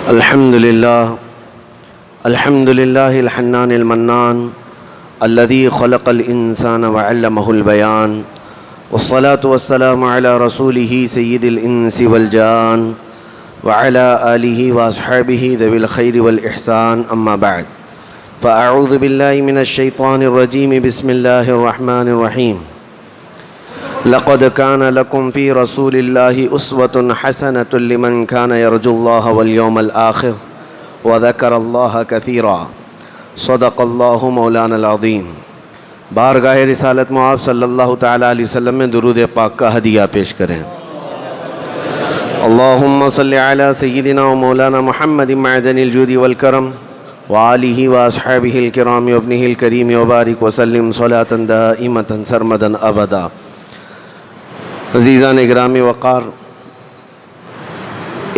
الحمد لله الحنان المنان الذي خلق الإنسان وعلمه البيان والصلاة والسلام على رسوله سيد الإنس والجان وعلى آله وأصحابه ذوي الخير والإحسان أما بعد فأعوذ بالله من الشيطان الرجيم بسم الله الرحمن الرحيم لقد كان لكم في رسول الله أسوة حسنة لمن كان يرجو الله واليوم الآخر وذكر الله كثيرا صدق الله مولانا العظيم۔ بارگاہ رسالت مآب صلی اللہ تعالیٰ علیہ وسلم میں درود پاک کا ہدیہ پیش کریں۔ اللہم صلی علی سیدنا و مولانا محمد معدن الجود والکرم وآلہ واصحابہ الکرام وابنہ الکریم وبارک وسلم صلاة دائمة سرمدا ابدا۔ عزیزان گرامی وقار،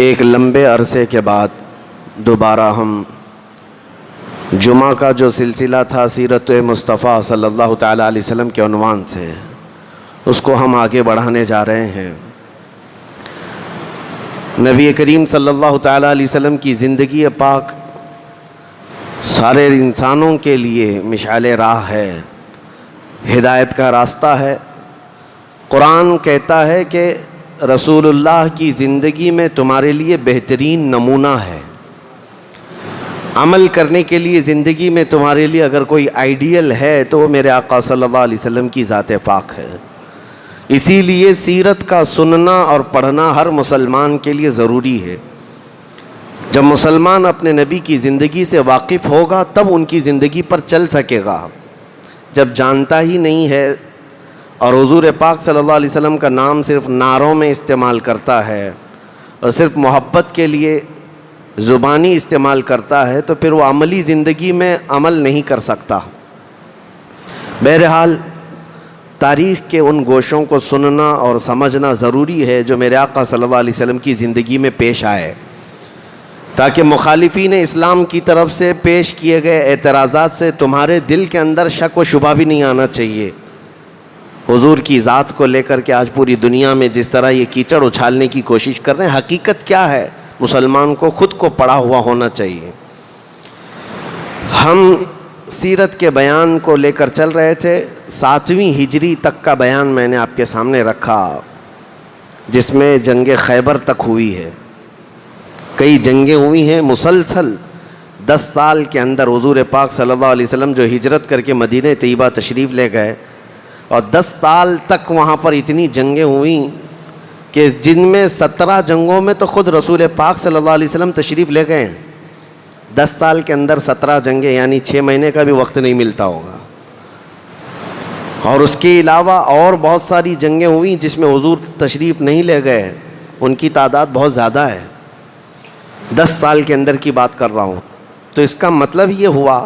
ایک لمبے عرصے کے بعد دوبارہ ہم جمعہ کا جو سلسلہ تھا سیرت مصطفیٰ صلی اللہ تعالیٰ علیہ وسلم کے عنوان سے، اس کو ہم آگے بڑھانے جا رہے ہیں۔ نبی کریم صلی اللہ تعالیٰ علیہ وسلم کی زندگی پاک سارے انسانوں کے لیے مشعل راہ ہے، ہدایت کا راستہ ہے۔ قرآن کہتا ہے کہ رسول اللہ کی زندگی میں تمہارے لیے بہترین نمونہ ہے۔ عمل کرنے کے لیے زندگی میں تمہارے لیے اگر کوئی آئیڈیل ہے تو وہ میرے آقا صلی اللہ علیہ وسلم کی ذات پاک ہے۔ اسی لیے سیرت کا سننا اور پڑھنا ہر مسلمان کے لیے ضروری ہے۔ جب مسلمان اپنے نبی کی زندگی سے واقف ہوگا تب ان کی زندگی پر چل سکے گا۔ جب جانتا ہی نہیں ہے اور حضور پاک صلی اللہ علیہ وسلم کا نام صرف نعروں میں استعمال کرتا ہے اور صرف محبت کے لیے زبانی استعمال کرتا ہے تو پھر وہ عملی زندگی میں عمل نہیں کر سکتا۔ بہرحال تاریخ کے ان گوشوں کو سننا اور سمجھنا ضروری ہے جو میرے آقا صلی اللہ علیہ وسلم کی زندگی میں پیش آئے، تاکہ مخالفین اسلام کی طرف سے پیش کیے گئے اعتراضات سے تمہارے دل کے اندر شک و شبہ بھی نہیں آنا چاہیے۔ حضور کی ذات کو لے کر کے آج پوری دنیا میں جس طرح یہ کیچڑ اچھالنے کی کوشش کر رہے ہیں، حقیقت کیا ہے مسلمان کو خود کو پڑھا ہوا ہونا چاہیے۔ ہم سیرت کے بیان کو لے کر چل رہے تھے، 7ویں ہجری تک کا بیان میں نے آپ کے سامنے رکھا، جس میں جنگ خیبر تک ہوئی ہے۔ کئی جنگیں ہوئی ہیں مسلسل۔ 10 سال کے اندر حضور پاک صلی اللہ علیہ وسلم جو ہجرت کر کے مدینہ طیبہ تشریف لے گئے، اور 10 سال تک وہاں پر اتنی جنگیں ہوئیں کہ جن میں 17 جنگوں میں تو خود رسول پاک صلی اللہ علیہ وسلم تشریف لے گئے ہیں۔ 10 سال کے اندر 17 جنگیں، یعنی 6 مہینے کا بھی وقت نہیں ملتا ہوگا۔ اور اس کے علاوہ اور بہت ساری جنگیں ہوئیں جس میں حضور تشریف نہیں لے گئے، ان کی تعداد بہت زیادہ ہے۔ 10 سال کے اندر کی بات کر رہا ہوں۔ تو اس کا مطلب یہ ہوا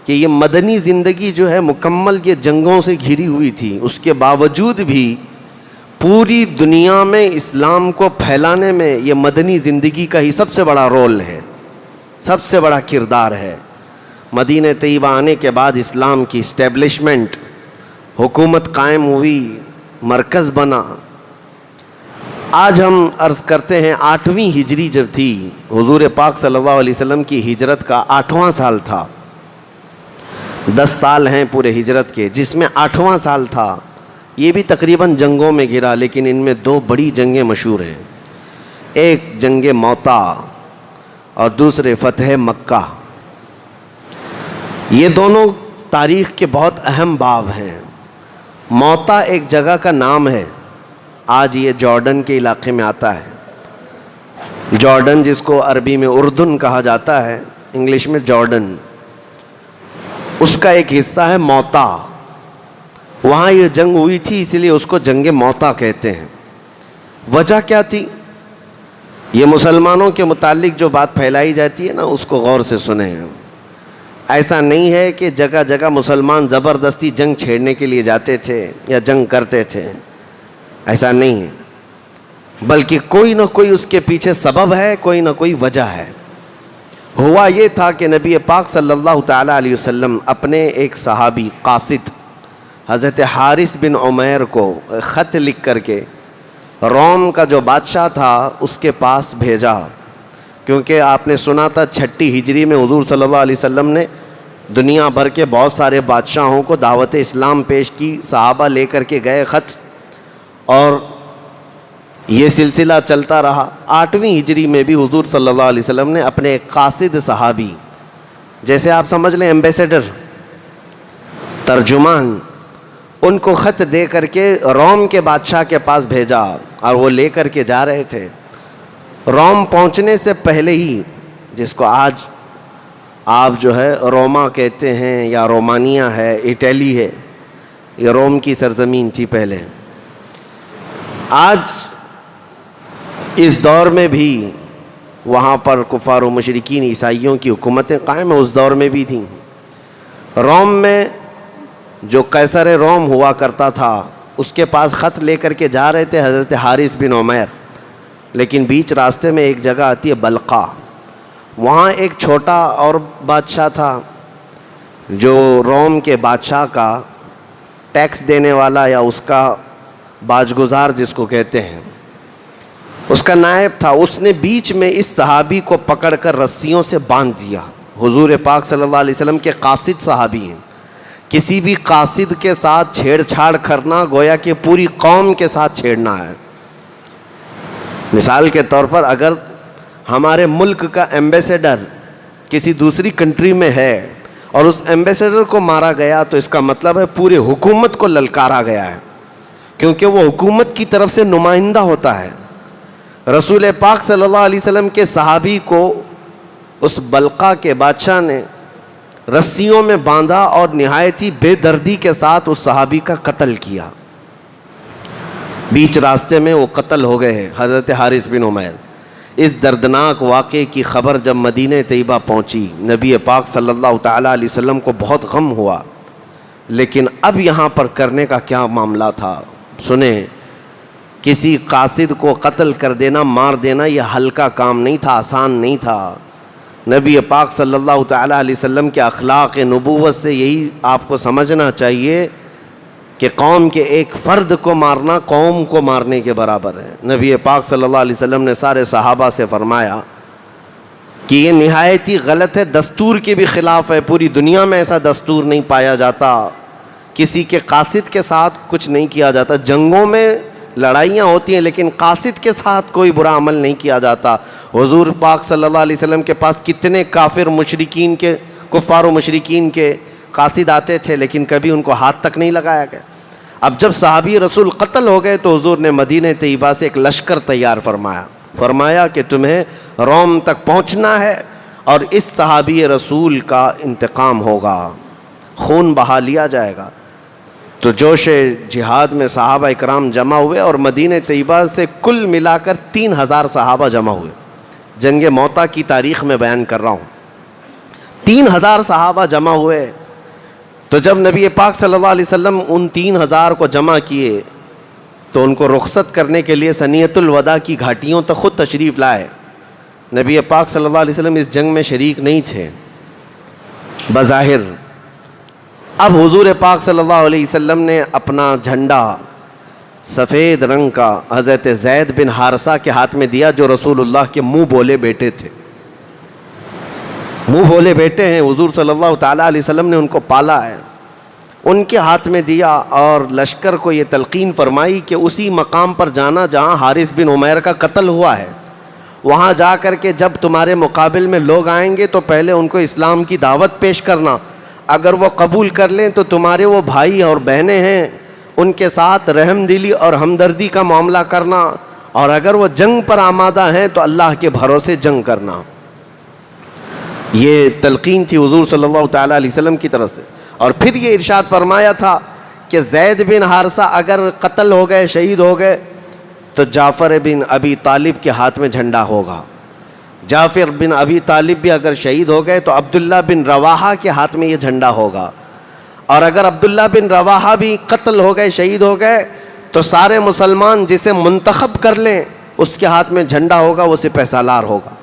کہ یہ مدنی زندگی جو ہے مکمل یہ جنگوں سے گھری ہوئی تھی، اس کے باوجود بھی پوری دنیا میں اسلام کو پھیلانے میں یہ مدنی زندگی کا ہی سب سے بڑا رول ہے، سب سے بڑا کردار ہے۔ مدینہ طیبہ آنے کے بعد اسلام کی اسٹیبلشمنٹ، حکومت قائم ہوئی، مرکز بنا۔ آج ہم عرض کرتے ہیں 8ویں ہجری جب تھی، حضور پاک صلی اللہ علیہ وسلم کی ہجرت کا 8واں سال تھا۔ 10 سال ہیں پورے ہجرت کے، جس میں 8واں سال تھا۔ یہ بھی تقریباً جنگوں میں گھرا، لیکن ان میں 2 بڑی جنگیں مشہور ہیں، ایک جنگ موتا اور دوسرے فتح مکہ۔ یہ دونوں تاریخ کے بہت اہم باب ہیں۔ موتا ایک جگہ کا نام ہے، آج یہ جارڈن کے علاقے میں آتا ہے۔ جارڈن جس کو عربی میں اردن کہا جاتا ہے، انگلش میں جارڈن، اس کا ایک حصہ ہے موتا۔ وہاں یہ جنگ ہوئی تھی، اسی لیے اس کو جنگ موتا کہتے ہیں۔ وجہ کیا تھی؟ یہ مسلمانوں کے متعلق جو بات پھیلائی جاتی ہے نا، اس کو غور سے سنیں۔ ایسا نہیں ہے کہ جگہ جگہ مسلمان زبردستی جنگ چھیڑنے کے لیے جاتے تھے یا جنگ کرتے تھے، ایسا نہیں ہے، بلکہ کوئی نہ کوئی اس کے پیچھے سبب ہے، کوئی نہ کوئی وجہ ہے۔ ہوا یہ تھا کہ نبی پاک صلی اللہ تعالیٰ علیہ وسلم اپنے ایک صحابی قاصد حضرت حارث بن عمیر کو خط لکھ کر کے روم کا جو بادشاہ تھا اس کے پاس بھیجا، کیونکہ آپ نے سنا تھا 6 ہجری میں حضور صلی اللہ علیہ وسلم نے دنیا بھر کے بہت سارے بادشاہوں کو دعوت اسلام پیش کی، صحابہ لے کر کے گئے خط، اور یہ سلسلہ چلتا رہا۔ 8ویں ہجری میں بھی حضور صلی اللہ علیہ وسلم نے اپنے ایک قاصد صحابی، جیسے آپ سمجھ لیں ایمبیسیڈر، ترجمان، ان کو خط دے کر کے روم کے بادشاہ کے پاس بھیجا، اور وہ لے کر کے جا رہے تھے۔ روم پہنچنے سے پہلے ہی، جس کو آج آپ جو ہے روما کہتے ہیں یا رومانیہ ہے، اٹلی ہے، یہ روم کی سرزمین تھی پہلے۔ آج اس دور میں بھی وہاں پر کفار و مشرکین عیسائیوں کی حکومتیں قائم ہیں، اس دور میں بھی تھیں۔ روم میں جو قیصر روم ہوا کرتا تھا، اس کے پاس خط لے کر کے جا رہے تھے حضرت حارث بن عمیر، لیکن بیچ راستے میں ایک جگہ آتی ہے بلقا، وہاں ایک چھوٹا اور بادشاہ تھا جو روم کے بادشاہ کا ٹیکس دینے والا یا اس کا باج گزار جس کو کہتے ہیں، اس کا نائب تھا۔ اس نے بیچ میں اس صحابی کو پکڑ کر رسیوں سے باندھ دیا۔ حضور پاک صلی اللہ علیہ وسلم کے قاصد صحابی ہیں، کسی بھی قاصد کے ساتھ چھیڑ چھاڑ کرنا گویا کہ پوری قوم کے ساتھ چھیڑنا ہے۔ مثال کے طور پر اگر ہمارے ملک کا ایمبیسیڈر کسی دوسری کنٹری میں ہے اور اس ایمبیسیڈر کو مارا گیا، تو اس کا مطلب ہے پورے حکومت کو للکارا گیا ہے، کیونکہ وہ حکومت کی طرف سے نمائندہ ہوتا ہے۔ رسول پاک صلی اللہ علیہ وسلم کے صحابی کو اس بلقا کے بادشاہ نے رسیوں میں باندھا اور نہایت ہی بے دردی کے ساتھ اس صحابی کا قتل کیا۔ بیچ راستے میں وہ قتل ہو گئے ہیں حضرت حارث بن عمیر۔ اس دردناک واقعے کی خبر جب مدینہ طیبہ پہنچی، نبی پاک صلی اللہ تعالیٰ علیہ وسلم کو بہت غم ہوا، لیکن اب یہاں پر کرنے کا کیا معاملہ تھا سنیں۔ کسی قاصد کو قتل کر دینا، مار دینا، یہ ہلکا کام نہیں تھا، آسان نہیں تھا۔ نبی پاک صلی اللہ تعالیٰ علیہ وسلم کے اخلاق نبوت سے یہی آپ کو سمجھنا چاہیے کہ قوم کے ایک فرد کو مارنا قوم کو مارنے کے برابر ہے۔ نبی پاک صلی اللہ علیہ وسلم نے سارے صحابہ سے فرمایا کہ یہ نہایت ہی غلط ہے، دستور کے بھی خلاف ہے، پوری دنیا میں ایسا دستور نہیں پایا جاتا، کسی کے قاصد کے ساتھ کچھ نہیں کیا جاتا۔ جنگوں میں لڑائیاں ہوتی ہیں لیکن قاصد کے ساتھ کوئی برا عمل نہیں کیا جاتا۔ حضور پاک صلی اللہ علیہ وسلم کے پاس کتنے کافر مشرکین کے، کفار و مشرکین کے قاصد آتے تھے، لیکن کبھی ان کو ہاتھ تک نہیں لگایا گیا۔ اب جب صحابی رسول قتل ہو گئے تو حضور نے مدینہ طیبہ سے ایک لشکر تیار فرمایا کہ تمہیں روم تک پہنچنا ہے اور اس صحابی رسول کا انتقام ہوگا، خون بہا لیا جائے گا۔ تو جوش جہاد میں صحابہ اکرام جمع ہوئے اور مدینہ طیبہ سے کل ملا کر 3000 صحابہ جمع ہوئے۔ جنگ موتا کی تاریخ میں بیان کر رہا ہوں، 3000 صحابہ جمع ہوئے۔ تو جب نبی پاک صلی اللہ علیہ وسلم ان 3000 کو جمع کیے تو ان کو رخصت کرنے کے لیے ثنیۃ الوداع کی گھاٹیوں تک خود تشریف لائے۔ نبی پاک صلی اللہ علیہ وسلم اس جنگ میں شریک نہیں تھے بظاہر۔ اب حضور پاک صلی اللہ علیہ وسلم نے اپنا جھنڈا سفید رنگ کا حضرت زید بن حارثہ کے ہاتھ میں دیا، جو رسول اللہ کے منہ بولے بیٹے تھے، منہ بولے بیٹے ہیں، حضور صلی اللہ تعالیٰ علیہ وسلم نے ان کو پالا ہے، ان کے ہاتھ میں دیا اور لشکر کو یہ تلقین فرمائی کہ اسی مقام پر جانا جہاں حارث بن عمیر کا قتل ہوا ہے، وہاں جا کر کے جب تمہارے مقابل میں لوگ آئیں گے تو پہلے ان کو اسلام کی دعوت پیش کرنا، اگر وہ قبول کر لیں تو تمہارے وہ بھائی اور بہنیں ہیں ان کے ساتھ رحم دلی اور ہمدردی کا معاملہ کرنا، اور اگر وہ جنگ پر آمادہ ہیں تو اللہ کے بھروسے جنگ کرنا۔ یہ تلقین تھی حضور صلی اللہ تعالیٰ علیہ وسلم کی طرف سے۔ اور پھر یہ ارشاد فرمایا تھا کہ زید بن حارثہ اگر قتل ہو گئے، شہید ہو گئے، تو جعفر بن ابی طالب کے ہاتھ میں جھنڈا ہوگا۔ جعفر بن ابی طالب بھی اگر شہید ہو گئے تو عبداللہ بن رواحہ کے ہاتھ میں یہ جھنڈا ہوگا، اور اگر عبداللہ بن رواحہ بھی قتل ہو گئے، شہید ہو گئے، تو سارے مسلمان جسے منتخب کر لیں اس کے ہاتھ میں جھنڈا ہوگا، وہ سپہ سالار ہوگا۔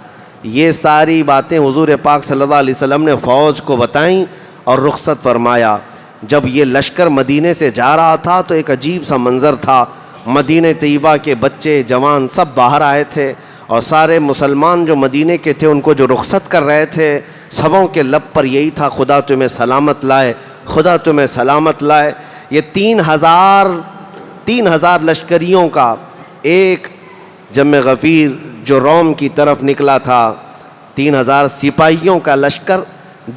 یہ ساری باتیں حضور پاک صلی اللہ علیہ وسلم نے فوج کو بتائیں اور رخصت فرمایا۔ جب یہ لشکر مدینے سے جا رہا تھا تو ایک عجیب سا منظر تھا، مدینہ طیبہ کے بچے جوان سب باہر آئے تھے اور سارے مسلمان جو مدینے کے تھے ان کو جو رخصت کر رہے تھے سبوں کے لب پر یہی تھا خدا تمہیں سلامت لائے، خدا تمہیں سلامت لائے۔ یہ 3000 لشکریوں کا ایک جم غفیر جو روم کی طرف نکلا تھا، 3000 سپاہیوں کا لشکر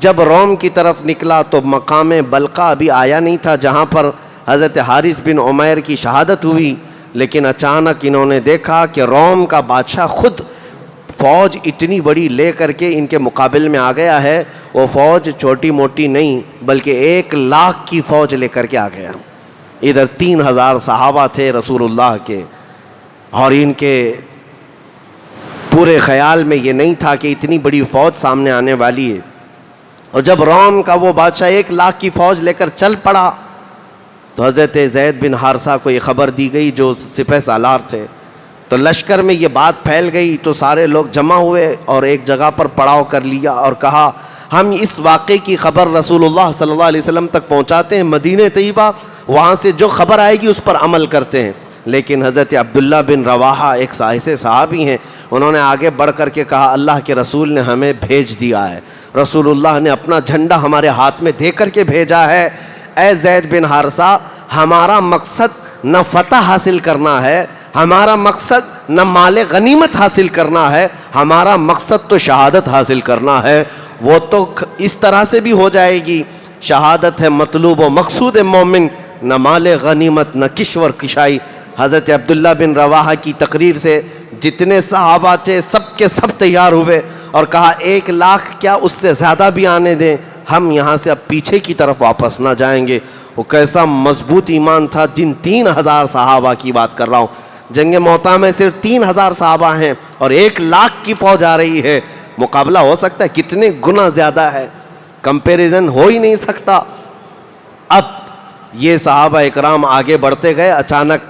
جب روم کی طرف نکلا تو مقام بلقا ابھی آیا نہیں تھا جہاں پر حضرت حارث بن عمیر کی شہادت ہوئی، لیکن اچانک انہوں نے دیکھا کہ روم کا بادشاہ خود فوج اتنی بڑی لے کر کے ان کے مقابل میں آ گیا ہے۔ وہ فوج چھوٹی موٹی نہیں بلکہ 1,00,000 کی فوج لے کر کے آ گیا۔ ادھر 3000 صحابہ تھے رسول اللہ کے، اور ان کے پورے خیال میں یہ نہیں تھا کہ اتنی بڑی فوج سامنے آنے والی ہے۔ اور جب روم کا وہ بادشاہ 1,00,000 کی فوج لے کر چل پڑا تو حضرت زید بن حارثہ کو یہ خبر دی گئی جو سپہ سالار تھے، تو لشکر میں یہ بات پھیل گئی تو سارے لوگ جمع ہوئے اور ایک جگہ پر پڑاؤ کر لیا اور کہا ہم اس واقعے کی خبر رسول اللہ صلی اللہ علیہ وسلم تک پہنچاتے ہیں، مدینہ طیبہ وہاں سے جو خبر آئے گی اس پر عمل کرتے ہیں۔ لیکن حضرت عبداللہ بن رواحہ ایک ایسے صحابی ہیں، انہوں نے آگے بڑھ کر کے کہا اللہ کے رسول نے ہمیں بھیج دیا ہے، رسول اللہ نے اپنا جھنڈا ہمارے ہاتھ میں دے کر کے بھیجا ہے۔ اے زید بن حارثہ، ہمارا مقصد نہ فتح حاصل کرنا ہے، ہمارا مقصد نہ مال غنیمت حاصل کرنا ہے، ہمارا مقصد تو شہادت حاصل کرنا ہے۔ وہ تو اس طرح سے بھی ہو جائے گی، شہادت ہے مطلوب و مقصود مومن، نہ مال غنیمت نہ کشور کشائی۔ حضرت عبداللہ بن رواحہ کی تقریر سے جتنے صحابہ تھے سب کے سب تیار ہوئے اور کہا 1,00,000 کیا اس سے زیادہ بھی آنے دیں، ہم یہاں سے اب پیچھے کی طرف واپس نہ جائیں گے۔ وہ کیسا مضبوط ایمان تھا جن 3000 صحابہ کی بات کر رہا ہوں۔ جنگ موطا میں صرف 3000 صحابہ ہیں اور 1,00,000 کی فوج آ رہی ہے، مقابلہ ہو سکتا ہے؟ کتنے گنا زیادہ ہے، کمپیریزن ہو ہی نہیں سکتا۔ اب یہ صحابہ اکرام آگے بڑھتے گئے، اچانک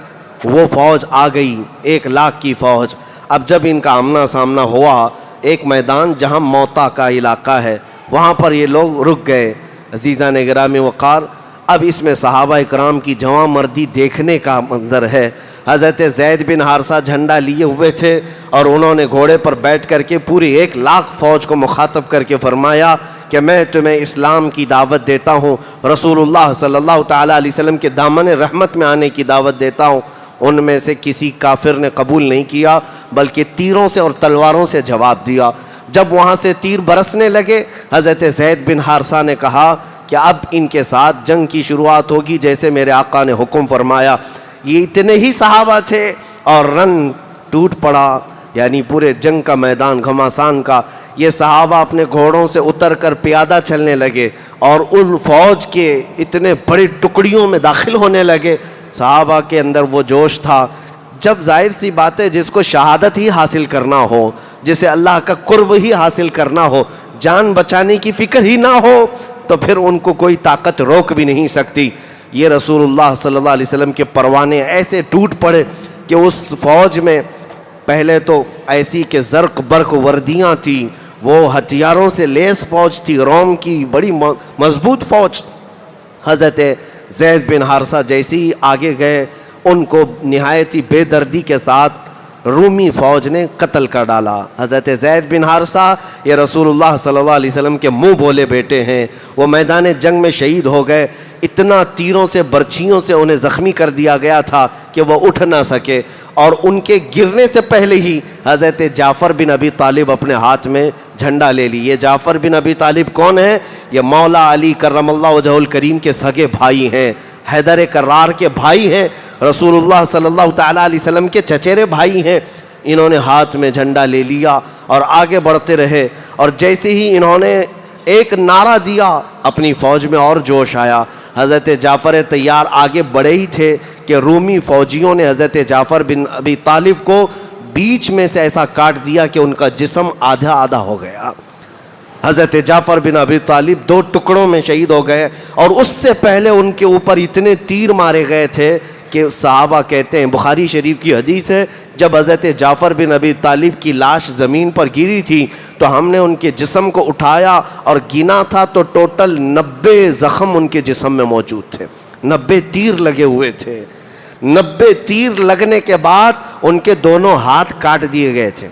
وہ فوج آ گئی 1,00,000 کی فوج۔ اب جب ان کا آمنا سامنا ہوا ایک میدان جہاں موطا کا علاقہ ہے وہاں پر یہ لوگ رک گئے۔ عزیزان گرامی وقار، اب اس میں صحابہ اکرام کی جواں مردی دیکھنے کا منظر ہے۔ حضرت زید بن حارثہ جھنڈا لیے ہوئے تھے اور انہوں نے گھوڑے پر بیٹھ کر کے پوری 1,00,000 فوج کو مخاطب کر کے فرمایا کہ میں تمہیں اسلام کی دعوت دیتا ہوں، رسول اللہ صلی اللہ تعالیٰ علیہ وسلم کے دامن رحمت میں آنے کی دعوت دیتا ہوں۔ ان میں سے کسی کافر نے قبول نہیں کیا بلکہ تیروں سے اور تلواروں سے جواب دیا۔ جب وہاں سے تیر برسنے لگے حضرت زید بن حارثہ نے کہا کہ اب ان کے ساتھ جنگ کی شروعات ہوگی جیسے میرے آقا نے حکم فرمایا۔ یہ اتنے ہی صحابہ تھے اور رن ٹوٹ پڑا، یعنی پورے جنگ کا میدان گھماسان کا۔ یہ صحابہ اپنے گھوڑوں سے اتر کر پیادہ چلنے لگے اور ان فوج کے اتنے بڑے ٹکڑیوں میں داخل ہونے لگے۔ صحابہ کے اندر وہ جوش تھا، جب ظاہر سی بات ہے جس کو شہادت ہی حاصل کرنا ہو، جسے اللہ کا قرب ہی حاصل کرنا ہو، جان بچانے کی فکر ہی نہ ہو، تو پھر ان کو کوئی طاقت روک بھی نہیں سکتی۔ یہ رسول اللہ صلی اللہ علیہ وسلم کے پروانے ایسے ٹوٹ پڑے کہ اس فوج میں پہلے تو ایسی کہ زرق برق وردیاں تھیں، وہ ہتھیاروں سے لیس فوج تھی، روم کی بڑی مضبوط فوج۔ حضرت زید بن حارثہ جیسے ہی آگے گئے ان کو نہایت ہی بے دردی کے ساتھ رومی فوج نے قتل کر ڈالا۔ حضرت زید بن حارثہ یہ رسول اللہ صلی اللہ علیہ وسلم کے منہ بولے بیٹے ہیں، وہ میدان جنگ میں شہید ہو گئے۔ اتنا تیروں سے برچھیوں سے انہیں زخمی کر دیا گیا تھا کہ وہ اٹھ نہ سکے، اور ان کے گرنے سے پہلے ہی حضرت جعفر بن ابی طالب اپنے ہاتھ میں جھنڈا لے لی۔ یہ جعفر بن ابی طالب کون ہے؟ یہ مولا علی کرم اللہ وجہہ الکریم کے سگے بھائی ہیں، حیدر کرار کے بھائی ہیں، رسول اللہ صلی اللہ تعالیٰ علیہ وسلم کے چچیرے بھائی ہیں۔ انہوں نے ہاتھ میں جھنڈا لے لیا اور آگے بڑھتے رہے، اور جیسے ہی انہوں نے ایک نعرہ دیا اپنی فوج میں اور جوش آیا۔ حضرت جعفر طیار آگے بڑھے ہی تھے کہ رومی فوجیوں نے حضرت جعفر بن ابی طالب کو بیچ میں سے ایسا کاٹ دیا کہ ان کا جسم آدھا آدھا ہو گیا۔ حضرت جعفر بن ابی طالب 2 ٹکڑوں میں شہید ہو گئے، اور اس سے پہلے ان کے اوپر اتنے تیر مارے گئے تھے کہ صحابہ کہتے ہیں، بخاری شریف کی حدیث ہے، جب حضرت جعفر بن ابی طالب کی لاش زمین پر گری تھی تو ہم نے ان کے جسم کو اٹھایا اور گنا تھا تو ٹوٹل 90 زخم ان کے جسم میں موجود تھے، 90 تیر لگے ہوئے تھے۔ 90 تیر لگنے کے بعد ان کے دونوں ہاتھ کاٹ دیے گئے تھے۔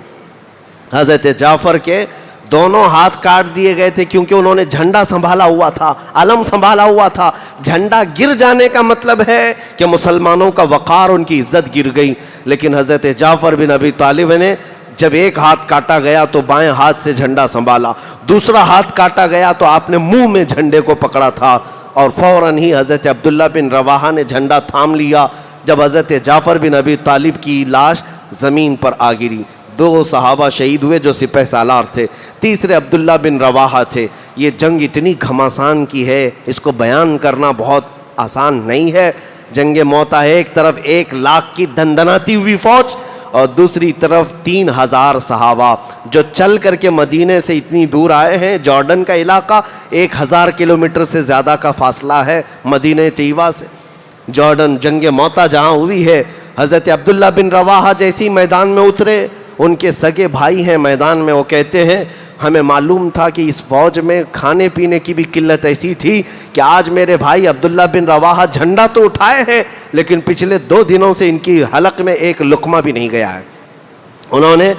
حضرت جعفر کے دونوں ہاتھ کاٹ دیے گئے تھے کیونکہ انہوں نے جھنڈا سنبھالا ہوا تھا، علم سنبھالا ہوا تھا. جھنڈا گر جانے کا مطلب ہے کہ مسلمانوں کا وقار، ان کی عزت گر گئی. لیکن حضرت جعفر بن ابی طالب نے جب ایک ہاتھ کاٹا گیا تو بائیں ہاتھ سے جھنڈا سنبھالا، دوسرا ہاتھ کاٹا گیا تو آپ نے منہ میں جھنڈے کو پکڑا تھا، اور فوراً ہی حضرت عبداللہ بن رواحہ نے جھنڈا تھام لیا. جب حضرت جعفر بن ابی طالب کی لاش زمین پر آ گری، 2 صحابہ شہید ہوئے جو سپہ سالار تھے، تیسرے عبداللہ بن رواحہ تھے. یہ جنگ اتنی گھمسان کی ہے، اس کو بیان کرنا بہت آسان نہیں ہے. جنگ موتا ہے، ایک طرف 1 لاکھ کی دندناتی ہوئی فوج اور دوسری طرف 3000 صحابہ جو چل کر کے مدینے سے اتنی دور آئے ہیں. جارڈن کا علاقہ 1000 کلومیٹر سے زیادہ کا فاصلہ ہے مدینہ طیبہ سے. جارڈن جنگ موتا جہاں ہوئی ہے، حضرت عبداللہ بن رواحہ جیسی میدان میں اترے، ان کے سگے بھائی ہیں میدان میں، وہ کہتے ہیں ہمیں معلوم تھا کہ اس فوج میں کھانے پینے کی بھی قلت ایسی تھی کہ آج میرے بھائی عبداللہ بن رواحہ جھنڈا تو اٹھائے ہیں لیکن پچھلے 2 دنوں سے ان کی حلق میں ایک لقمہ بھی نہیں گیا ہے. انہوں نے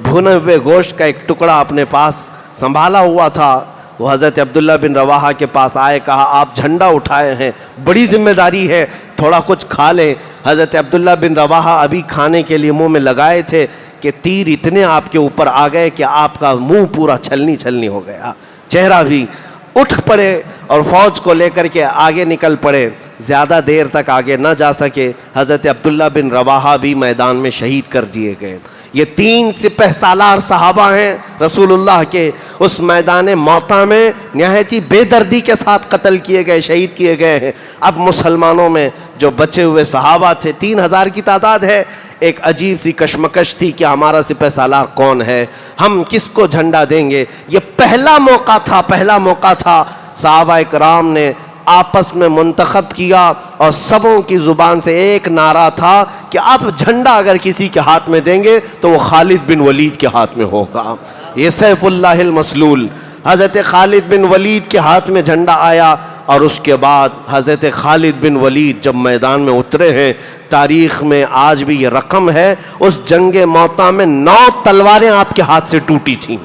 بھنے ہوئے گوشت کا ایک ٹکڑا اپنے پاس سنبھالا ہوا تھا. وہ حضرت عبداللہ بن رواحہ کے پاس آئے، کہا آپ جھنڈا اٹھائے ہیں، بڑی ذمہ داری ہے، تھوڑا کچھ کھا لیں. حضرت عبداللہ بن رواحہ ابھی کھانے کے لیے منہ میں لگائے تھے کہ تیر اتنے آپ کے اوپر آ گئے کہ آپ کا منہ پورا چھلنی ہو گیا، چہرہ بھی. اٹھ پڑے اور فوج کو لے کر کے آگے نکل پڑے. زیادہ دیر تک آگے نہ جا سکے، حضرت عبداللہ بن رواحہ بھی میدان میں شہید کر دیے گئے. یہ 3 سپہ سالار صحابہ ہیں رسول اللہ کے، اس میدان موتا میں نہایت ہی بے دردی کے ساتھ قتل کیے گئے، شہید کیے گئے ہیں. اب مسلمانوں میں جو بچے ہوئے صحابہ تھے 3000 کی تعداد ہے، ایک عجیب سی کشمکش تھی کہ ہمارا سپہ سالار کون ہے، ہم کس کو جھنڈا دیں گے. یہ پہلا موقع تھا صحابہ اکرام نے آپس میں منتخب کیا اور سبوں کی زبان سے ایک نعرہ تھا کہ آپ جھنڈا اگر کسی کے ہاتھ میں دیں گے تو وہ خالد بن ولید کے ہاتھ میں ہوگا. یہ سیف اللہ المسلول، حضرت خالد بن ولید کے ہاتھ میں جھنڈا آیا. اور اس کے بعد حضرت خالد بن ولید جب میدان میں اترے ہیں، تاریخ میں آج بھی یہ رقم ہے، اس جنگ موتا میں 9 تلواریں آپ کے ہاتھ سے ٹوٹی تھیں.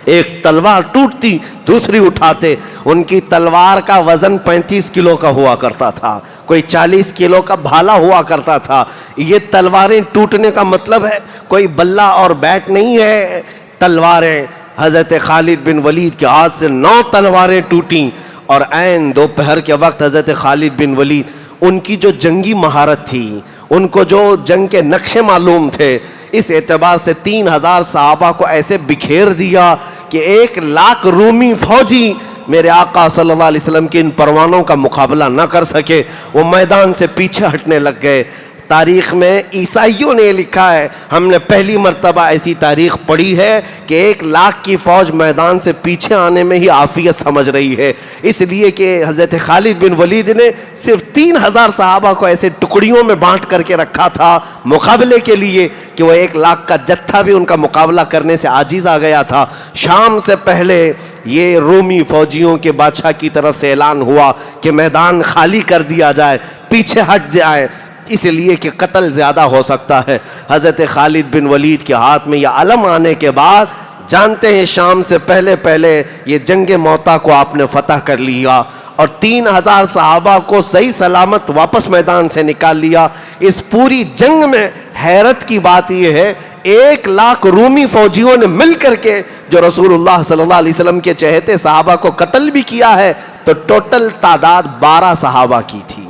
ایک تلوار ٹوٹتی دوسری اٹھاتے. ان کی تلوار کا وزن 35 کلو کا ہوا کرتا تھا، کوئی 40 کلو کا بھالا ہوا کرتا تھا. یہ تلواریں ٹوٹنے کا مطلب ہے کوئی بلہ اور بیٹ نہیں ہے. تلواریں حضرت خالد بن ولید کے ہاتھ سے 9 تلواریں ٹوٹیں. اور عین دوپہر کے وقت حضرت خالد بن ولید، ان کی جو جنگی مہارت تھی، ان کو جو جنگ کے نقشے معلوم تھے، اس اعتبار سے 3000 صحابہ کو ایسے بکھیر دیا کہ 1 لاکھ رومی فوجی میرے آقا صلی اللہ علیہ وسلم کے ان پروانوں کا مقابلہ نہ کر سکے. وہ میدان سے پیچھے ہٹنے لگ گئے. تاریخ میں عیسائیوں نے لکھا ہے، ہم نے پہلی مرتبہ ایسی تاریخ پڑھی ہے کہ 1 لاکھ کی فوج میدان سے پیچھے آنے میں ہی عافیت سمجھ رہی ہے، اس لیے کہ حضرت خالد بن ولید نے صرف 3000 صحابہ کو ایسے ٹکڑیوں میں بانٹ کر کے رکھا تھا مقابلے کے لیے کہ وہ 1 لاکھ کا جتھا بھی ان کا مقابلہ کرنے سے عاجز آ گیا تھا. شام سے پہلے یہ رومی فوجیوں کے بادشاہ کی طرف سے اعلان ہوا کہ میدان خالی کر دیا جائے، پیچھے ہٹ جائے، اس لیے کہ قتل زیادہ ہو سکتا ہے. حضرت خالد بن ولید کے ہاتھ میں یہ علم آنے کے بعد جانتے ہیں شام سے پہلے یہ جنگ موتا کو آپ نے فتح کر لیا اور 3000 صحابہ کو صحیح سلامت واپس میدان سے نکال لیا. اس پوری جنگ میں حیرت کی بات یہ ہے 1 لاکھ رومی فوجیوں نے مل کر کے جو رسول اللہ صلی اللہ علیہ وسلم کے چہتے صحابہ کو قتل بھی کیا ہے، تو ٹوٹل تعداد 12 صحابہ کی تھی.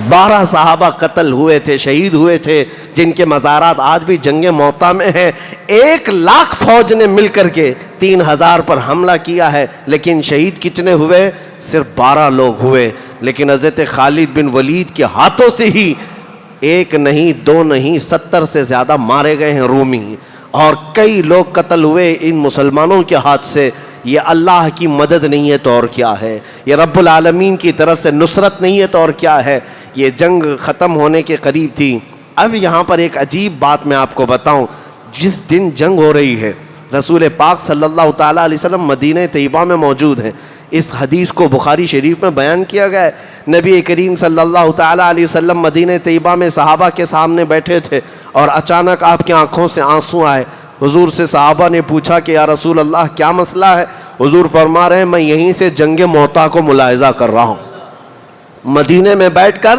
12 صحابہ قتل ہوئے تھے، شہید ہوئے تھے، جن کے مزارات آج بھی جنگ موتا میں ہیں. 1 لاکھ فوج نے مل کر کے 3000 پر حملہ کیا ہے، لیکن شہید کتنے ہوئے؟ صرف 12 لوگ ہوئے. لیکن حضرت خالد بن ولید کے ہاتھوں سے ہی 1 نہیں 2 نہیں 70 سے زیادہ مارے گئے ہیں رومی، اور کئی لوگ قتل ہوئے ان مسلمانوں کے ہاتھ سے. یہ اللہ کی مدد نہیں ہے تو اور کیا ہے، یہ رب العالمین کی طرف سے نصرت نہیں ہے تو اور کیا ہے. یہ جنگ ختم ہونے کے قریب تھی. اب یہاں پر ایک عجیب بات میں آپ کو بتاؤں. جس دن جنگ ہو رہی ہے رسول پاک صلی اللہ تعالیٰ علیہ وسلم مدینہ طیبہ میں موجود ہیں. اس حدیث کو بخاری شریف میں بیان کیا گیا ہے. نبی کریم صلی اللہ تعالیٰ علیہ وسلم مدینہ طیبہ میں صحابہ کے سامنے بیٹھے تھے اور اچانک آپ کی آنکھوں سے آنسو آئے. حضور سے صحابہ نے پوچھا کہ یا رسول اللہ کیا مسئلہ ہے؟ حضور فرما رہے ہیں میں یہیں سے جنگ موتا کو ملاحظہ کر رہا ہوں، مدینے میں بیٹھ کر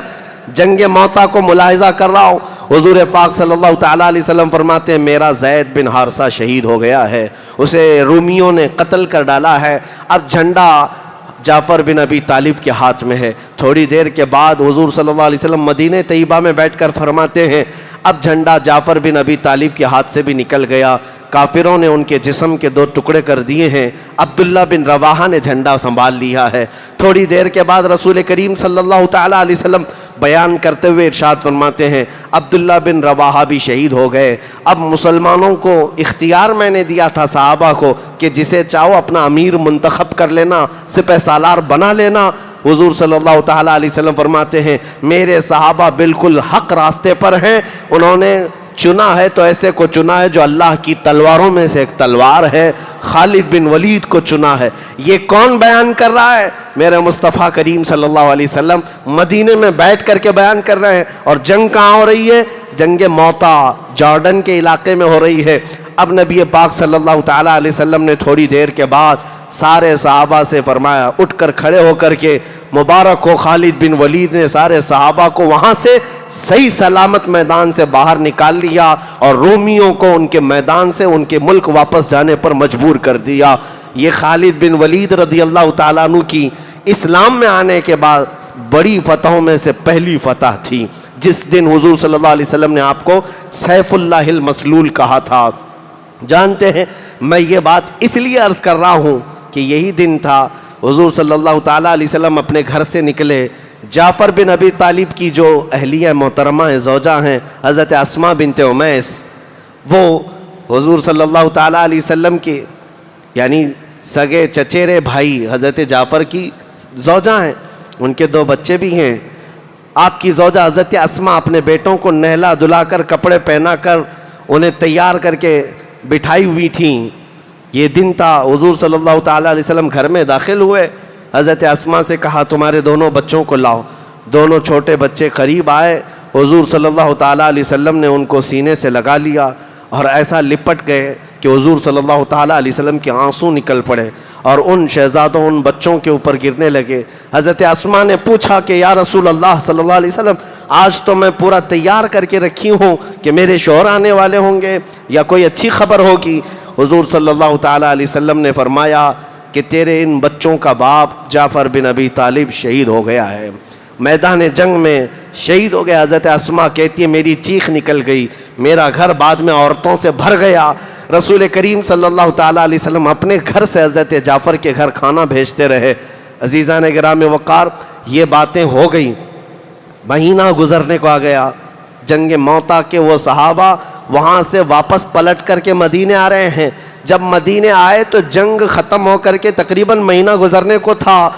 جنگ موتا کو ملاحظہ کر رہا ہوں۔ حضور پاک صلی اللہ تعالیٰ علیہ وسلم فرماتے ہیں میرا زید بن حارثہ شہید ہو گیا ہے، اسے رومیوں نے قتل کر ڈالا ہے، اب جھنڈا جعفر بن ابی طالب کے ہاتھ میں ہے۔ تھوڑی دیر کے بعد حضور صلی اللہ علیہ وسلم مدینہ طیبہ میں بیٹھ کر فرماتے ہیں اب جھنڈا جعفر بن ابی طالب کے ہاتھ سے بھی نکل گیا، کافروں نے ان کے جسم کے 2 ٹکڑے کر دیے ہیں، عبداللہ بن رواحہ نے جھنڈا سنبھال لیا ہے۔ تھوڑی دیر کے بعد رسول کریم صلی اللہ تعالیٰ علیہ وسلم بیان کرتے ہوئے ارشاد فرماتے ہیں عبداللہ بن رواحہ بھی شہید ہو گئے، اب مسلمانوں کو اختیار میں نے دیا تھا صحابہ کو کہ جسے چاہو اپنا امیر منتخب کر لینا، سپہ سالار بنا لینا۔ حضور صلی اللہ تعالیٰ علیہ وسلم فرماتے ہیں میرے صحابہ بالکل حق راستے پر ہیں، انہوں نے چنا ہے تو ایسے کو چنا ہے جو اللہ کی تلواروں میں سے ایک تلوار ہے، خالد بن ولید کو چنا ہے۔ یہ کون بیان کر رہا ہے؟ میرے مصطفیٰ کریم صلی اللہ علیہ وسلم مدینے میں بیٹھ کر کے بیان کر رہے ہیں۔ اور جنگ کہاں ہو رہی ہے؟ جنگ موتا جارڈن کے علاقے میں ہو رہی ہے۔ اب نبی پاک صلی اللہ تعالیٰ علیہ وسلم نے تھوڑی دیر کے بعد سارے صحابہ سے فرمایا اٹھ کر کھڑے ہو کر کے مبارک ہو خالد بن ولید نے سارے صحابہ کو وہاں سے صحیح سلامت میدان سے باہر نکال لیا اور رومیوں کو ان کے میدان سے ان کے ملک واپس جانے پر مجبور کر دیا۔ یہ خالد بن ولید رضی اللہ تعالیٰ عنہ کی اسلام میں آنے کے بعد بڑی فتحوں میں سے پہلی فتح تھی، جس دن حضور صلی اللہ علیہ وسلم نے آپ کو سیف اللہ المسلول کہا تھا۔ جانتے ہیں میں یہ بات اس لیے عرض کر رہا ہوں کہ یہی دن تھا حضور صلی اللہ تعالیٰ علیہ وسلم اپنے گھر سے نکلے، جعفر بن ابی طالب کی جو اہلیہ محترمہ زوجہ ہیں حضرت اسماء بنت امیس، وہ حضور صلی اللہ تعالیٰ علیہ وسلم کے یعنی سگے چچیرے بھائی حضرت جعفر کی زوجہ ہیں، ان کے 2 بچے بھی ہیں۔ آپ کی زوجہ حضرت اسماء اپنے بیٹوں کو نہلا دھلا کر کپڑے پہنا کر انہیں تیار کر کے بٹھائی ہوئی تھیں۔ یہ دن تھا حضور صلی اللہ تعالیٰ علیہ وسلم گھر میں داخل ہوئے، حضرت اسماء سے کہا تمہارے دونوں بچوں کو لاؤ۔ دونوں چھوٹے بچے قریب آئے، حضور صلی اللہ تعالیٰ علیہ وسلم نے ان کو سینے سے لگا لیا اور ایسا لپٹ گئے کہ حضور صلی اللہ تعالیٰ علیہ وسلم کے آنسو نکل پڑے اور ان شہزادوں ان بچوں کے اوپر گرنے لگے۔ حضرت اسماء نے پوچھا کہ یا رسول اللہ صلی اللہ علیہ وسلم آج تو میں پورا تیار کر کے رکھی ہوں کہ میرے شوہر آنے والے ہوں گے یا کوئی اچھی خبر ہوگی۔ حضور صلی اللہ تعالیٰ علیہ وسلم نے فرمایا کہ تیرے ان بچوں کا باپ جعفر بن ابی طالب شہید ہو گیا ہے، میدان جنگ میں شہید ہو گیا۔ حضرت اسماء کہتی ہے میری چیخ نکل گئی، میرا گھر بعد میں عورتوں سے بھر گیا۔ رسول کریم صلی اللہ تعالیٰ علیہ وسلم اپنے گھر سے حضرت جعفر کے گھر کھانا بھیجتے رہے۔ عزیزان گرامی وقار، یہ باتیں ہو گئی، مہینہ گزرنے کو آ گیا۔ جنگ موتا کے وہ صحابہ وہاں سے واپس پلٹ کر کے مدینے آ رہے ہیں۔ جب مدینے آئے تو جنگ ختم ہو کر کے تقریباً مہینہ گزرنے کو تھا۔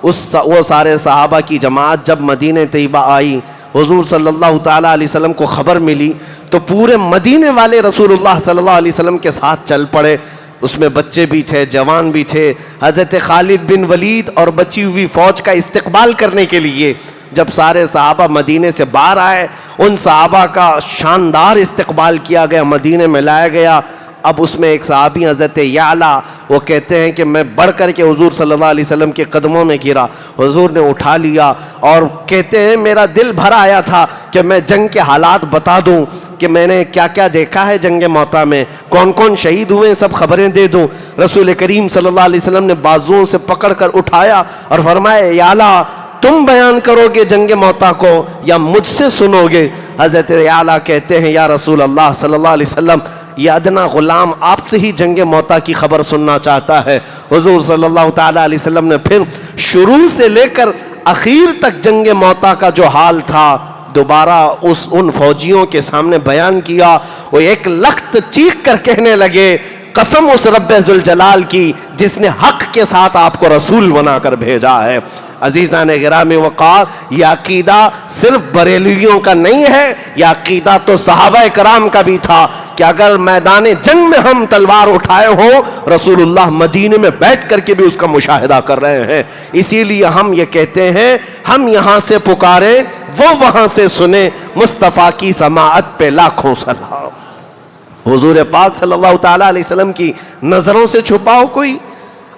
وہ سارے صحابہ کی جماعت جب مدینہ طیبہ آئی، حضور صلی اللہ تعالیٰ علیہ وسلم کو خبر ملی تو پورے مدینے والے رسول اللہ صلی اللہ علیہ وسلم کے ساتھ چل پڑے۔ اس میں بچے بھی تھے، جوان بھی تھے۔ حضرت خالد بن ولید اور بچی ہوئی فوج کا استقبال کرنے کے لیے جب سارے صحابہ مدینے سے باہر آئے، ان صحابہ کا شاندار استقبال کیا گیا، مدینے میں لایا گیا۔ اب اس میں ایک صحابی حضرت یعلا، وہ کہتے ہیں کہ میں بڑھ کر کے حضور صلی اللہ علیہ وسلم کے قدموں میں گرا، حضور نے اٹھا لیا اور کہتے ہیں میرا دل بھر آیا تھا کہ میں جنگ کے حالات بتا دوں کہ میں نے کیا کیا دیکھا ہے جنگ موتا میں، کون کون شہید ہوئے، سب خبریں دے دوں۔ رسول کریم صلی اللہ علیہ وسلم نے بازوؤں سے پکڑ کر اٹھایا اور فرمایا یعلا تم بیان کرو گے جنگ موتا کو یا مجھ سے سنو گے؟ حضرت یعلا کہتے ہیں یا رسول اللہ صلی اللہ علیہ وسلم یہ ادنا غلام آپ سے ہی جنگ موتا کی خبر سننا چاہتا ہے۔ حضور صلی اللہ تعالیٰ علیہ وسلم نے پھر شروع سے لے کر اخیر تک جنگ موتا کا جو حال تھا دوبارہ ان فوجیوں کے سامنے بیان کیا۔ وہ ایک لخت چیخ کر کہنے لگے قسم اس رب ذوالجلال کی جس نے حق کے ساتھ آپ کو رسول بنا کر بھیجا ہے۔ عزیزان گرامی وقار، یہ عقیدہ صرف بریلویوں کا نہیں ہے، یہ عقیدہ تو صحابہ کرام کا بھی تھا کہ اگر میدان جنگ میں ہم تلوار اٹھائے ہوں، رسول اللہ مدینے میں بیٹھ کر کے بھی اس کا مشاہدہ کر رہے ہیں۔ اسی لیے ہم یہ کہتے ہیں ہم یہاں سے پکارے وہ وہاں سے سنے، مصطفیٰ کی سماعت پہ لاکھوں سلام۔ حضور پاک صلی اللہ تعالیٰ علیہ وسلم کی نظروں سے چھپاؤ کوئی،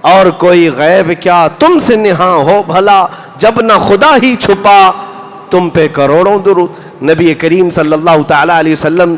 اور کوئی غیب کیا تم سے نہاں ہو بھلا، جب نہ خدا ہی چھپا تم پہ کروڑوں درود۔ نبی کریم صلی اللہ تعالیٰ علیہ وسلم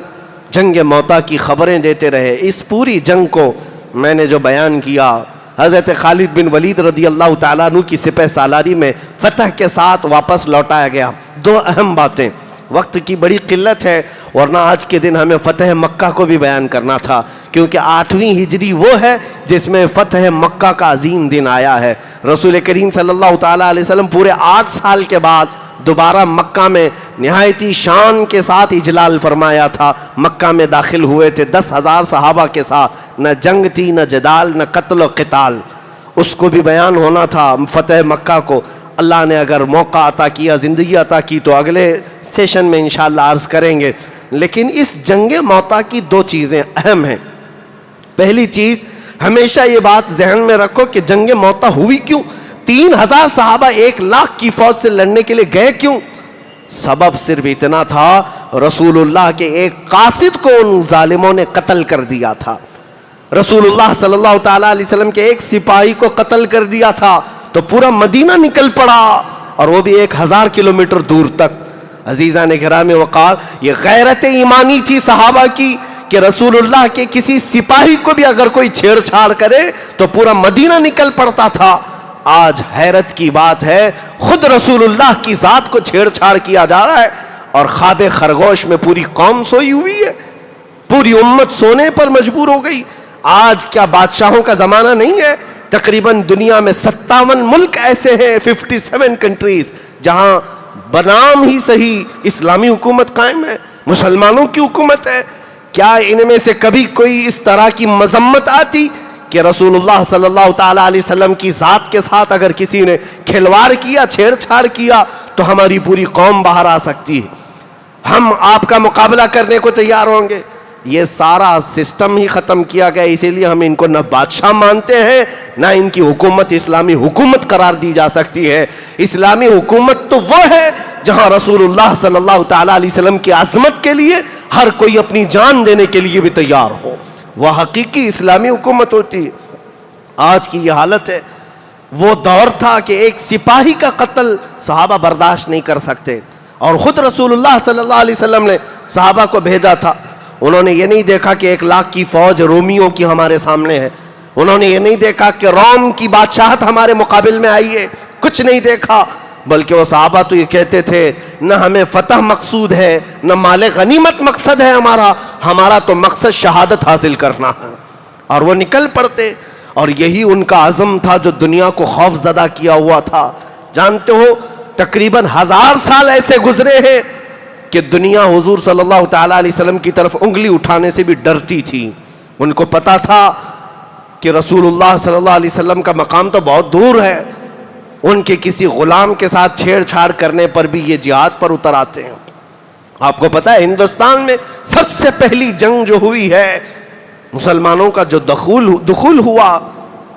جنگ موتا کی خبریں دیتے رہے۔ اس پوری جنگ کو میں نے جو بیان کیا، حضرت خالد بن ولید رضی اللہ تعالیٰ عنہ کی سپہ سالاری میں فتح کے ساتھ واپس لوٹایا گیا۔ دو اہم باتیں، وقت کی بڑی قلت ہے ورنہ آج کے دن ہمیں فتح مکہ کو بھی بیان کرنا تھا، کیونکہ 8ویں ہجری وہ ہے جس میں فتح مکہ کا عظیم دن آیا ہے۔ رسول کریم صلی اللہ تعالیٰ علیہ وسلم پورے 8 سال کے بعد دوبارہ مکہ میں نہایتی شان کے ساتھ اجلال فرمایا تھا، مکہ میں داخل ہوئے تھے 10,000 صحابہ کے ساتھ، نہ جنگ تھی، نہ جدال، نہ قتل و قتال، اس کو بھی بیان ہونا تھا۔ فتح مکہ کو اللہ نے اگر موقع عطا کیا، زندگی عطا کی تو اگلے سیشن میں انشاءاللہ عرض کریں گے۔ لیکن اس جنگ موتا کی 2 چیزیں اہم ہیں۔ پہلی چیز، ہمیشہ یہ بات ذہن میں رکھو کہ جنگ موتا ہوئی کیوں؟ 3,000 صحابہ 1,00,000 کی فوج سے لڑنے کے لیے گئے کیوں؟ سبب صرف اتنا تھا، رسول اللہ کے ایک قاصد کو ان ظالموں نے قتل کر دیا تھا۔ رسول اللہ صلی اللہ تعالیٰ علیہ وسلم کے ایک سپاہی کو قتل کر دیا تھا تو پورا مدینہ نکل پڑا، اور وہ بھی 1,000 کلومیٹر دور تک۔ عزیزان گرامی وقار، یہ غیرت ایمانی تھی صحابہ کی کہ رسول اللہ کے کسی سپاہی کو بھی اگر کوئی چھیڑ چھاڑ کرے تو پورا مدینہ نکل پڑتا تھا۔ آج حیرت کی بات ہے، خود رسول اللہ کی ذات کو چھیڑ چھاڑ کیا جا رہا ہے، اور خواب خرگوش میں پوری قوم سوئی ہوئی ہے، پوری امت سونے پر مجبور ہو گئی۔ آج کیا بادشاہوں کا زمانہ نہیں ہے؟ تقریباً دنیا میں 57 ملک ایسے ہیں، 57 کنٹریز، جہاں بنام ہی صحیح اسلامی حکومت قائم ہے، مسلمانوں کی حکومت ہے۔ کیا ان میں سے کبھی کوئی اس طرح کی مذمت آتی کہ رسول اللہ صلی اللہ تعالیٰ علیہ وسلم کی ذات کے ساتھ اگر کسی نے کھلواڑ کیا، چھیڑ چھاڑ کیا تو ہماری پوری قوم باہر آ سکتی ہے، ہم آپ کا مقابلہ کرنے کو تیار ہوں گے؟ یہ سارا سسٹم ہی ختم کیا گیا، اسی لیے ہم ان کو نہ بادشاہ مانتے ہیں، نہ ان کی حکومت اسلامی حکومت قرار دی جا سکتی ہے۔ اسلامی حکومت تو وہ ہے جہاں رسول اللہ صلی اللہ تعالیٰ علیہ وسلم کی عظمت کے لیے ہر کوئی اپنی جان دینے کے لیے بھی تیار ہو، وہ حقیقی اسلامی حکومت ہوتی ہے۔ آج کی یہ حالت ہے۔ وہ دور تھا کہ ایک سپاہی کا قتل صحابہ برداشت نہیں کر سکتے، اور خود رسول اللہ صلی اللہ علیہ وسلم نے صحابہ کو بھیجا تھا۔ انہوں نے یہ نہیں دیکھا کہ 1,00,000 کی فوج رومیوں کی ہمارے سامنے ہے، انہوں نے یہ نہیں دیکھا کہ روم کی بادشاہت ہمارے مقابل میں آئی ہے، کچھ نہیں دیکھا، بلکہ وہ صحابہ تو یہ کہتے تھے نہ ہمیں فتح مقصود ہے، نہ مال غنیمت مقصد ہے ہمارا تو مقصد شہادت حاصل کرنا ہے، اور وہ نکل پڑتے۔ اور یہی ان کا عزم تھا جو دنیا کو خوف زدہ کیا ہوا تھا۔ جانتے ہو تقریباً 1000 سال ایسے گزرے ہیں کہ دنیا حضور صلی اللہ تعالیٰ علیہ وسلم کی طرف انگلی اٹھانے سے بھی ڈرتی تھی۔ ان کو پتا تھا کہ رسول اللہ صلی اللہ علیہ وسلم کا مقام تو بہت دور ہے، ان کے کسی غلام کے ساتھ چھیڑ چھاڑ کرنے پر بھی یہ جہاد پر اتر آتے ہیں۔ آپ کو پتا ہے ہندوستان میں سب سے پہلی جنگ جو ہوئی ہے، مسلمانوں کا جو دخول ہوا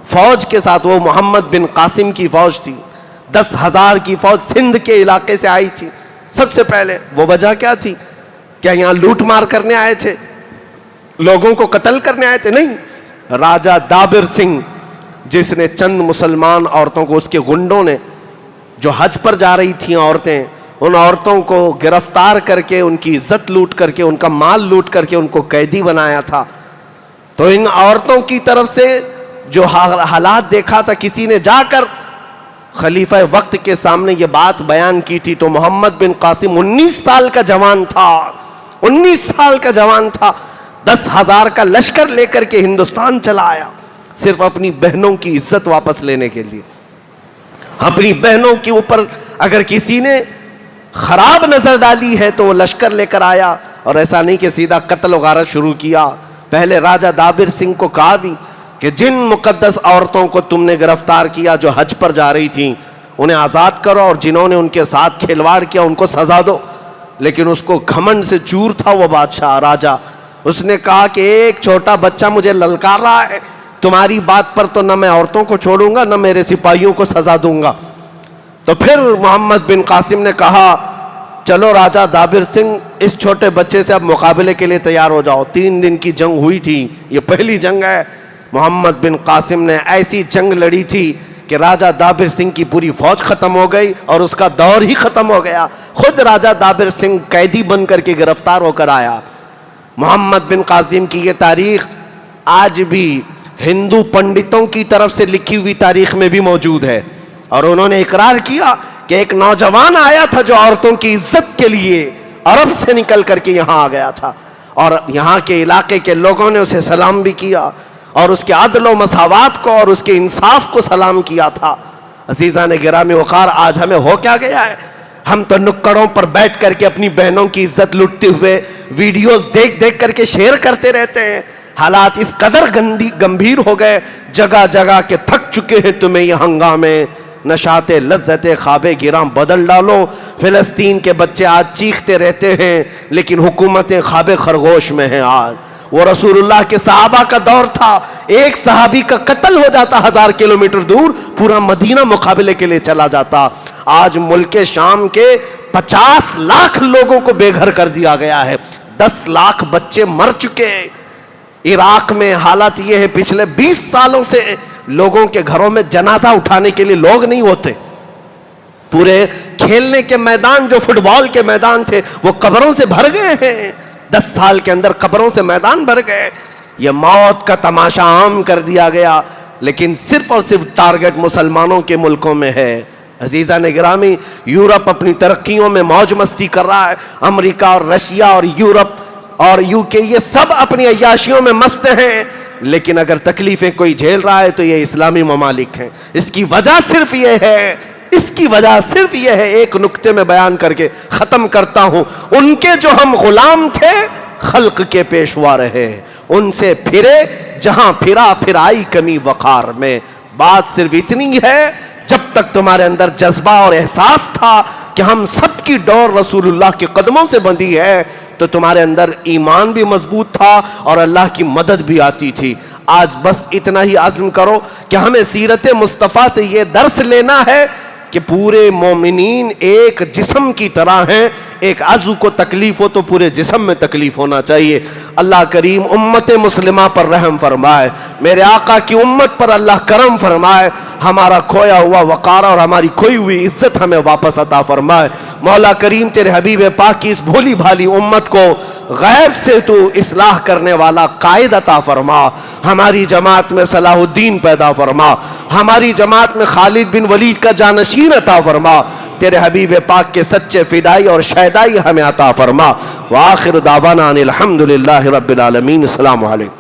فوج کے ساتھ، وہ محمد بن قاسم کی فوج تھی۔ 10,000 کی فوج سندھ کے علاقے سے آئی تھی سب سے پہلے۔ وہ وجہ کیا تھی؟ کیا یہاں لوٹ مار کرنے آئے تھے، لوگوں کو قتل کرنے آئے تھے؟ نہیں، راجہ دابر سنگھ جس نے چند مسلمان عورتوں کو، اس کے گنڈوں نے جو حج پر جا رہی تھیں عورتیں، ان عورتوں کو گرفتار کر کے ان کی عزت لوٹ کر کے، ان کا مال لوٹ کر کے ان کو قیدی بنایا تھا۔ تو ان عورتوں کی طرف سے جو حالات دیکھا تھا، کسی نے جا کر خلیفہ وقت کے سامنے یہ بات بیان کی تھی، تو محمد بن قاسم 19 سال کا جوان تھا، 19 سال کا جوان تھا، 10,000 کا لشکر لے کر کے ہندوستان چلا آیا، صرف اپنی بہنوں کی عزت واپس لینے کے لیے۔ اپنی بہنوں کے اوپر اگر کسی نے خراب نظر ڈالی ہے تو وہ لشکر لے کر آیا، اور ایسا نہیں کہ سیدھا قتل و غارت شروع کیا۔ پہلے راجہ دابر سنگھ کو کہا بھی کہ جن مقدس عورتوں کو تم نے گرفتار کیا جو حج پر جا رہی تھیں، انہیں آزاد کرو، اور جنہوں نے ان کے ساتھ کھلواڑ کیا ان کو سزا دو۔ لیکن اس کو گھمنڈ سے چور تھا وہ بادشاہ راجہ، اس نے کہا کہ ایک چھوٹا بچہ مجھے للکار رہا ہے، تمہاری بات پر تو نہ میں عورتوں کو چھوڑوں گا، نہ میرے سپاہیوں کو سزا دوں گا۔ تو پھر محمد بن قاسم نے کہا چلو راجہ دابر سنگھ اس چھوٹے بچے سے اب مقابلے کے لیے تیار ہو جاؤ. 3 دن کی جنگ ہوئی تھی, یہ پہلی جنگ ہے. محمد بن قاسم نے ایسی جنگ لڑی تھی کہ راجہ دابر سنگھ کی پوری فوج ختم ہو گئی اور اس کا دور ہی ختم ہو گیا. خود راجہ دابر سنگھ قیدی بن کر کے گرفتار ہو کر آیا. محمد بن قاسم کی یہ تاریخ آج بھی ہندو پنڈتوں کی طرف سے لکھی ہوئی تاریخ میں بھی موجود ہے, اور انہوں نے اقرار کیا کہ ایک نوجوان آیا تھا جو عورتوں کی عزت کے لیے عرب سے نکل کر کے یہاں آ گیا تھا, اور یہاں کے علاقے کے لوگوں نے اسے سلام بھی کیا اور اس کے عدل و مساوات کو اور اس کے انصاف کو سلام کیا تھا. عزیزان گرامی وقار, آج ہمیں ہو کیا گیا ہے؟ ہم تو نکڑوں پر بیٹھ کر کے اپنی بہنوں کی عزت لوٹتے ہوئے ویڈیوز دیکھ دیکھ کر کے شیئر کرتے رہتے ہیں. حالات اس قدر گمبھیر ہو گئے, جگہ جگہ کے تھک چکے ہیں تمہیں یہ ہنگامے. نشاط لذت خواب گراں بدل ڈالو. فلسطین کے بچے آج چیختے رہتے ہیں لیکن حکومتیں خواب خرگوش میں ہیں. آج وہ رسول اللہ کے صحابہ کا دور تھا, ایک صحابی کا قتل ہو جاتا 1000 کلومیٹر دور, پورا مدینہ مقابلے کے لیے چلا جاتا. آج ملک شام کے 50 لاکھ لوگوں کو بے گھر کر دیا گیا ہے, 10 لاکھ بچے مر چکے. عراق میں حالت یہ ہے, پچھلے 20 سالوں سے لوگوں کے گھروں میں جنازہ اٹھانے کے لیے لوگ نہیں ہوتے. پورے کھیلنے کے میدان جو فٹ بال کے میدان تھے وہ قبروں سے بھر گئے ہیں. 10 سال کے اندر قبروں سے میدان بھر گئے. یہ موت کا تماشا عام کر دیا گیا, لیکن صرف اور صرف ٹارگٹ مسلمانوں کے ملکوں میں ہے. عزیزان گرامی, یورپ اپنی ترقیوں میں موج مستی کر رہا ہے. امریکہ اور رشیا اور یورپ اور UK یہ سب اپنی عیاشیوں میں مست ہیں, لیکن اگر تکلیفیں کوئی جھیل رہا ہے تو یہ اسلامی ممالک ہیں. اس کی وجہ صرف یہ ہے, ایک نکتے میں بیان کر کے ختم کرتا ہوں. ان کے جو ہم غلام تھے خلق کے پیشوا رہے, ان سے پھرے جہاں پھرا پھر آئی کمی وقار میں. بات صرف اتنی ہے, جب تک تمہارے اندر جذبہ اور احساس تھا کہ ہم سب کی ڈور رسول اللہ کے قدموں سے بندھی ہے, تو تمہارے اندر ایمان بھی مضبوط تھا اور اللہ کی مدد بھی آتی تھی. آج بس اتنا ہی عزم کرو کہ ہمیں سیرت مصطفیٰ سے یہ درس لینا ہے کہ پورے مومنین ایک جسم کی طرح ہیں. ایک عضو کو تکلیف ہو تو پورے جسم میں تکلیف ہونا چاہیے. اللہ کریم امت مسلمہ پر رحم فرمائے, میرے آقا کی امت پر اللہ کرم فرمائے, ہمارا کھویا ہوا وقار اور ہماری کھوئی ہوئی عزت ہمیں واپس عطا فرمائے. مولا کریم تیرے حبیب پاک کی اس بھولی بھالی امت کو غیب سے تو اصلاح کرنے والا قائد عطا فرما. ہماری جماعت میں صلاح الدین پیدا فرما, ہماری جماعت میں خالد بن ولید کا جانشین عطا فرما. تیرے حبیب پاک کے سچے فدائی اور شہدائی ہمیں عطا فرما. وآخر دعوانا ان الحمدللہ رب العالمین. السلام علیکم.